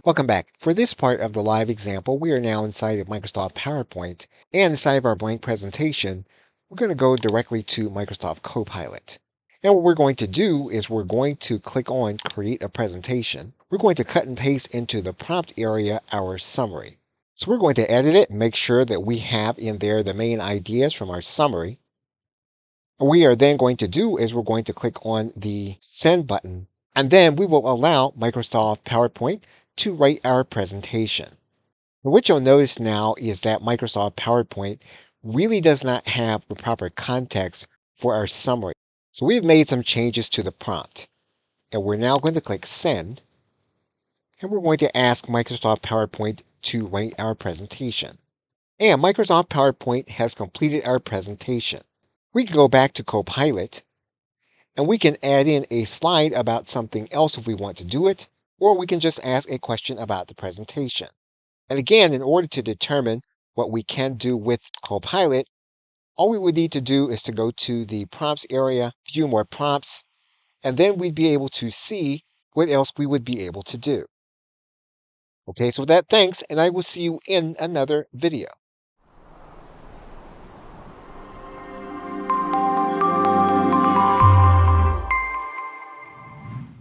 Welcome back. For this part of the live example, we are now inside of Microsoft PowerPoint, and inside of our blank presentation, we're going to go directly to Microsoft Copilot. And what we're going to do is we're going to click on Create a Presentation. We're going to cut and paste into the prompt area our summary. So we're going to edit it and make sure that we have in there the main ideas from our summary. What we are then going to do is we're going to click on the Send button, and then we will allow Microsoft PowerPoint to write our presentation. What you'll notice now is that Microsoft PowerPoint really does not have the proper context for our summary. So we've made some changes to the prompt, and we're now going to click Send, and we're going to ask Microsoft PowerPoint to write our presentation. And Microsoft PowerPoint has completed our presentation. We can go back to Copilot, and we can add in a slide about something else if we want to do it, or we can just ask a question about the presentation. And again, in order to determine what we can do with Copilot, all we would need to do is to go to the prompts area, view more prompts, and then we'd be able to see what else we would be able to do. Okay, so with that, thanks, and I will see you in another video.